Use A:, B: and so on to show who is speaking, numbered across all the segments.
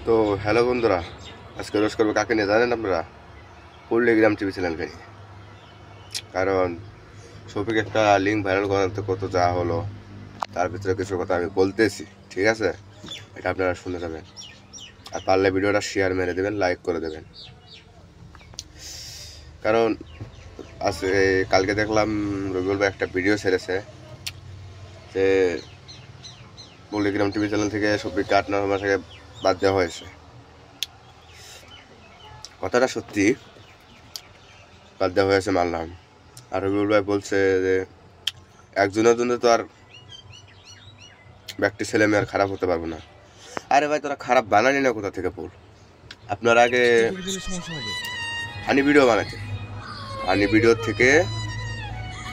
A: তো হ্যালো বন্ধুরা, আজকে রোজ করবো কাকে নিয়ে জানেন আপনারা? পল্লীগ্রাম টিভি চ্যানেলকে নিয়ে। কারণ শফিক একটা লিঙ্ক ভাইরাল করাতে কত যা হলো, তার ভিতরে কিছু কথা আমি বলতেছি, ঠিক আছে? এটা আপনারা শুনে যাবেন, আর পারলে ভিডিওটা শেয়ার মেরে দেবেন, লাইক করে দেবেন। কারণ আজকে কালকে দেখলাম রবিউল ভাই একটা ভিডিও ছেড়েছে যে পল্লীগ্রাম টিভি চ্যানেল থেকে শফিককে 8-9 মাস আগে বাদ দেওয়া হয়েছে। কথাটা সত্যি, বাদ দেওয়া হয়েছে মানলাম। আর রবিউল ভাই বলছে যে একজনের জন্য তো আর ব্যক্তি ছেলে মেয়ে আর খারাপ হতে পারবো না। আরে ভাই, তোরা খারাপ বানালি না কোথা থেকে পড়? আপনার আগে ফানি ভিডিও বানাতে, ফানি ভিডিও থেকে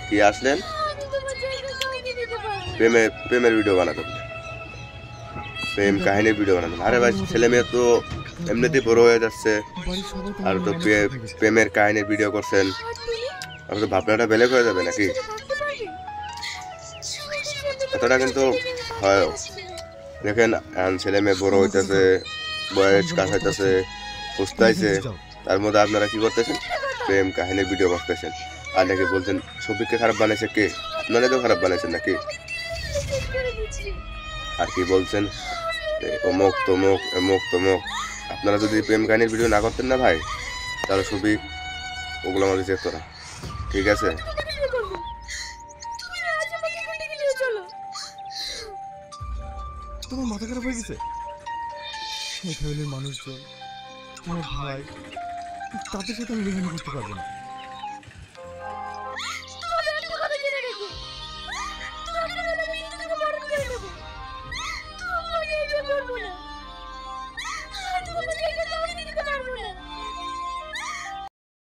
A: কি আসলেন প্রেমের ভিডিও বানাতেন, প্রেম কাহিনীর ভিডিও বানাতেন। আরে ভাই, ছেলে মেয়ে তো এমনিতেই বড় হয়ে যাচ্ছে, আর তো প্রেমের কাহিনীর ভিডিও করছেন, আর তো ভাবনাটা বেলেগ হয়ে যাবে নাকি? কথাটা কিন্তু হয়। দেখেন, ছেলে মেয়ে বড় হইতেছে, বয়স কাছাইতেছে, বুঝতেছে, তার মধ্যে আপনারা কি করতেছেন? প্রেম কাহিনীর ভিডিও করতেছেন। আর নাকি বলছেন শফিককে খারাপ বানাইছে কে? আপনারা তো খারাপ বানাইছেন নাকি? আর কি বলছেন অমুক তমুক এমুক তমুক। আপনারা যদি প্রেম কাহিনীর ভিডিও না করতেন না ভাই, তাহলে শফিক ওগুলো আমাদের যেত না, ঠিক আছে?
B: তোমার মাথা খারাপ হয়ে গেছে? ফ্যামিলির মানুষজন, তোমার ভাই, তাদের সাথে আমি লেনদেন করতে পারবো না।